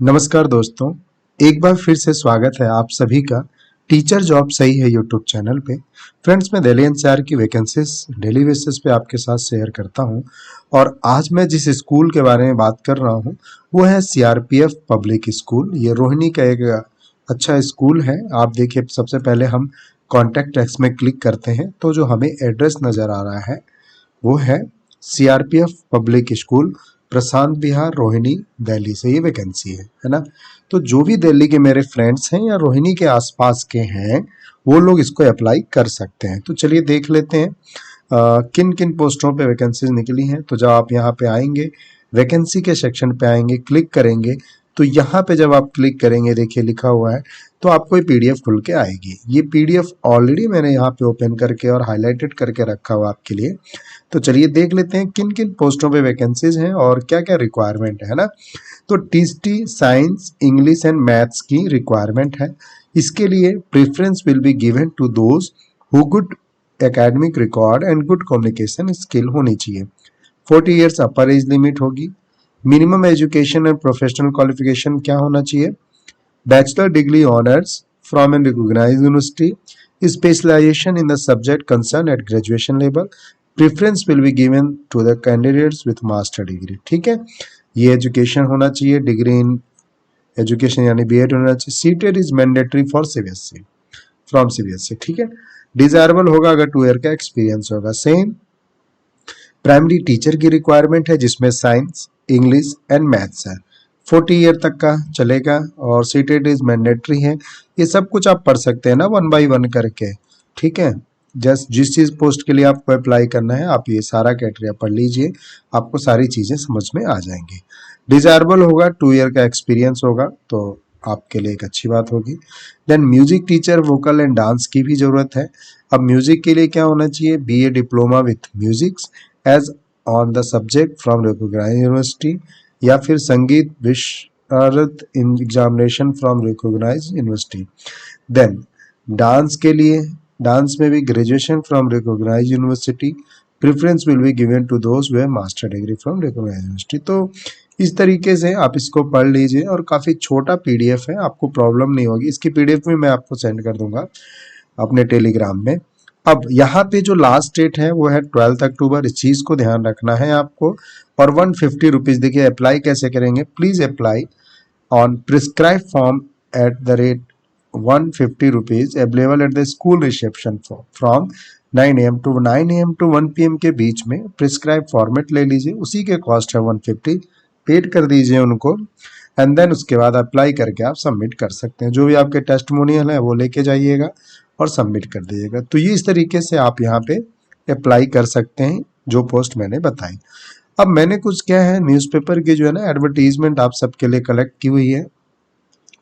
नमस्कार दोस्तों, एक बार फिर से स्वागत है आप सभी का टीचर जॉब सही है यूट्यूब चैनल पे। फ्रेंड्स, मैं दिल्ली एनसीआर की वैकेंसीज डेली बेसिस पे आपके साथ शेयर करता हूं और आज मैं जिस स्कूल के बारे में बात कर रहा हूं वो है सीआरपीएफ पब्लिक स्कूल। ये रोहिणी का एक अच्छा स्कूल है। आप देखिए, सबसे पहले हम कॉन्टैक्ट टेक्स्ट में क्लिक करते हैं तो जो हमें एड्रेस नज़र आ रहा है वो है सीआरपीएफ पब्लिक स्कूल, प्रशांत विहार, रोहिणी, दिल्ली से ये वैकेंसी है ना। तो जो भी दिल्ली के मेरे फ्रेंड्स हैं या रोहिणी के आसपास के हैं वो लोग इसको अप्लाई कर सकते हैं। तो चलिए देख लेते हैं किन किन पोस्टों पे वैकेंसीज निकली हैं। तो जब आप यहाँ पे आएंगे, वैकेंसी के सेक्शन पे आएंगे, क्लिक करेंगे तो यहाँ पे जब आप क्लिक करेंगे, देखिए लिखा हुआ है, तो आपको ये पीडीएफ खुल के आएगी। ये पीडीएफ ऑलरेडी मैंने यहाँ पे ओपन करके और हाईलाइटेड करके रखा हुआ आपके लिए। तो चलिए देख लेते हैं किन किन पोस्टों पे वैकेंसीज हैं और क्या क्या रिक्वायरमेंट है ना। तो TST science, English and maths की रिक्वायरमेंट है। इसके लिए preference will be given to those who good academic record and good communication skill होनी चाहिए। 40 ईयर्स अपर एज लिमिट होगी। Minimum education and professional qualification क्या होना चाहिए? Bachelor degree honours from an recognised university, specialisation in the subject concern at graduation level, preference will be given to the candidates with master degree. ठीक है, ये education होना चाहिए, degree in education यानी BEd होना चाहिए। CTET is mandatory for CBSE, from CBSE. ठीक है, डिजायरेबल होगा अगर 2 ईयर का एक्सपीरियंस होगा। सेम प्राइमरी टीचर की रिक्वायरमेंट है जिसमें साइंस, इंग्लिश एंड मैथ्स है। 40 ईयर तक का चलेगा और सीटेट इज मैंडेटरी है। ये सब कुछ आप पढ़ सकते हैं ना, 1 बाई 1 करके। ठीक है, जस्ट जिस चीज पोस्ट के लिए आपको अप्लाई करना है आप ये सारा क्राइटेरिया पढ़ लीजिए, आपको सारी चीजें समझ में आ जाएंगी। डिजायरेबल होगा, 2 ईयर का एक्सपीरियंस होगा तो आपके लिए एक अच्छी बात होगी। Then music teacher, vocal and dance की भी जरूरत है। अब म्यूजिक के लिए क्या होना चाहिए? BA diploma with musics as on the subject from recognised university, या फिर संगीत विशारद in examination from recognised university. Then dance के लिए, डांस में भी graduation from recognised university, preference will be given to those who have master degree from recognised university. तो इस तरीके से आप इसको पढ़ लीजिए और काफ़ी छोटा पीडीएफ है, आपको प्रॉब्लम नहीं होगी। इसकी पीडीएफ में मैं आपको सेंड कर दूंगा अपने टेलीग्राम में। अब यहाँ पे जो लास्ट डेट है वो है 12 अक्टूबर, इस चीज़ को ध्यान रखना है आपको। और 150 रुपीज़, देखिए अप्लाई कैसे करेंगे? Please apply on prescribe form at the rate 150 rupees available at the school reception from 9 AM to 9 AM to 1 PM के बीच में। प्रिस्क्राइब फॉर्मेट ले लीजिए, उसी के कॉस्ट है 150, पेड कर दीजिए उनको। एंड देन उसके बाद अप्लाई करके आप सबमिट कर सकते हैं। जो भी आपके टेस्टिमोनियल है वो लेके जाइएगा और सबमिट कर दीजिएगा। तो ये इस तरीके से आप यहाँ पे अप्लाई कर सकते हैं जो पोस्ट मैंने बताई। अब मैंने कुछ क्या है, न्यूज़पेपर की जो है ना एडवर्टीजमेंट आप सबके लिए कलेक्ट की हुई है,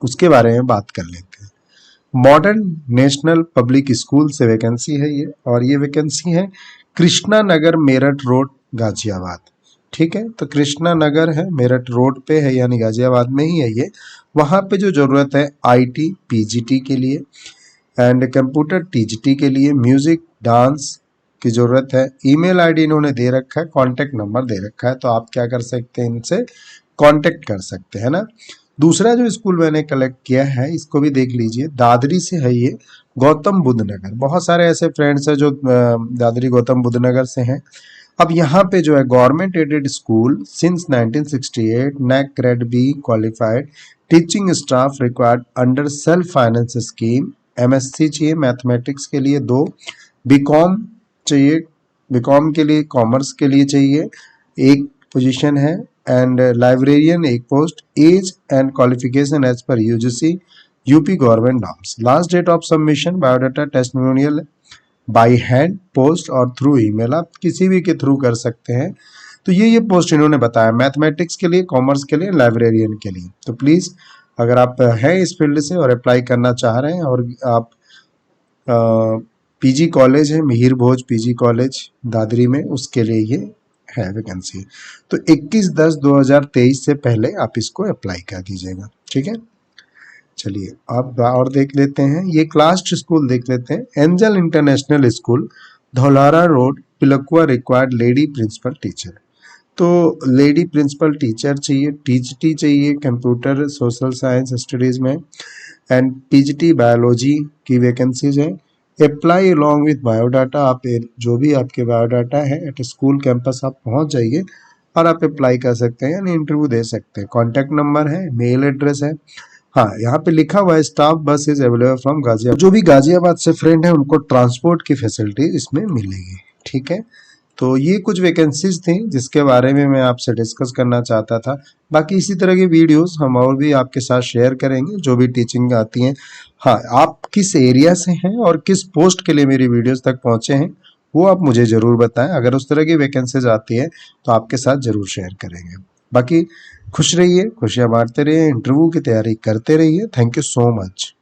उसके बारे में बात कर लेते हैं। मॉडर्न नेशनल पब्लिक स्कूल से वैकेंसी है ये, और ये वैकेंसी है कृष्णा नगर, मेरठ रोड, गाजियाबाद। ठीक है, तो कृष्णा नगर है, मेरठ रोड पे है, यानी गाजियाबाद में ही है ये। वहाँ पे जो ज़रूरत है आईटी पीजीटी के लिए एंड कंप्यूटर टीजीटी के लिए, म्यूजिक डांस की ज़रूरत है। ईमेल आईडी इन्होंने दे रखा है, कॉन्टैक्ट नंबर दे रखा है, तो आप क्या कर सकते हैं, इनसे कॉन्टैक्ट कर सकते हैं ना। दूसरा जो स्कूल मैंने कलेक्ट किया है इसको भी देख लीजिए, दादरी से है ये, गौतम बुद्ध नगर। बहुत सारे ऐसे फ्रेंड्स हैं जो दादरी गौतम बुद्ध नगर से हैं। अब यहाँ पे जो है government aided school since 1968, NAAC grade B qualified, teaching staff required under self finance scheme. MSc चाहिए मैथमेटिक्स के लिए 2, बीकॉम चाहिए, बीकॉम के लिए, कॉमर्स के लिए चाहिए 1 पोजीशन है, and librarian 1 post. Age and qualification age per UGC UP government norms. Last date of submission biodata testimonial by hand, post और थ्रू ईमेल, आप किसी भी के थ्रू कर सकते हैं। तो ये पोस्ट इन्होंने बताया मैथमेटिक्स के लिए, कॉमर्स के लिए, लाइब्रेरियन के लिए। तो प्लीज़ अगर आप हैं इस फील्ड से और अप्लाई करना चाह रहे हैं, और आप पीजी कॉलेज है मिहिर भोज पीजी कॉलेज दादरी में, उसके लिए ये है वैकेंसी। तो 21/10/2023 से पहले आप इसको अप्लाई कर दीजिएगा। ठीक है, चलिए आप और देख लेते हैं, ये क्लास स्कूल देख लेते हैं। Angel International School, Dhaulara road, Pilkhuwa, required lady principal teacher. तो लेडी प्रिंसिपल टीचर चाहिए, टीजीटी चाहिए कंप्यूटर सोशल साइंस स्टडीज़ में, एंड टीजीटी बायोलॉजी की वैकेंसीज है। अप्लाई अलॉन्ग विथ बायोडाटा, आप जो भी आपके बायोडाटा है एट स्कूल कैंपस आप पहुंच जाइए और आप अप्लाई कर सकते हैं यानी इंटरव्यू दे सकते हैं। कॉन्टैक्ट नंबर है, मेल एड्रेस है। हाँ, यहाँ पे लिखा हुआ है स्टाफ बस इज अवेलेबल फ्रॉम गाजियाबाद। जो भी गाजियाबाद से फ्रेंड है उनको ट्रांसपोर्ट की फैसिलिटी इसमें मिलेगी। ठीक है, तो ये कुछ वैकेंसीज थी जिसके बारे में मैं आपसे डिस्कस करना चाहता था। बाकी इसी तरह की वीडियोस हम और भी आपके साथ शेयर करेंगे जो भी टीचिंग आती हैं। हाँ, आप किस एरिया से हैं और किस पोस्ट के लिए मेरी वीडियोस तक पहुंचे हैं वो आप मुझे ज़रूर बताएं। अगर उस तरह की वैकेंसीज आती है तो आपके साथ ज़रूर शेयर करेंगे। बाकी खुश रहिए, खुशियाँ बांटते रहिए, इंटरव्यू की तैयारी करते रहिए। Thank you so much.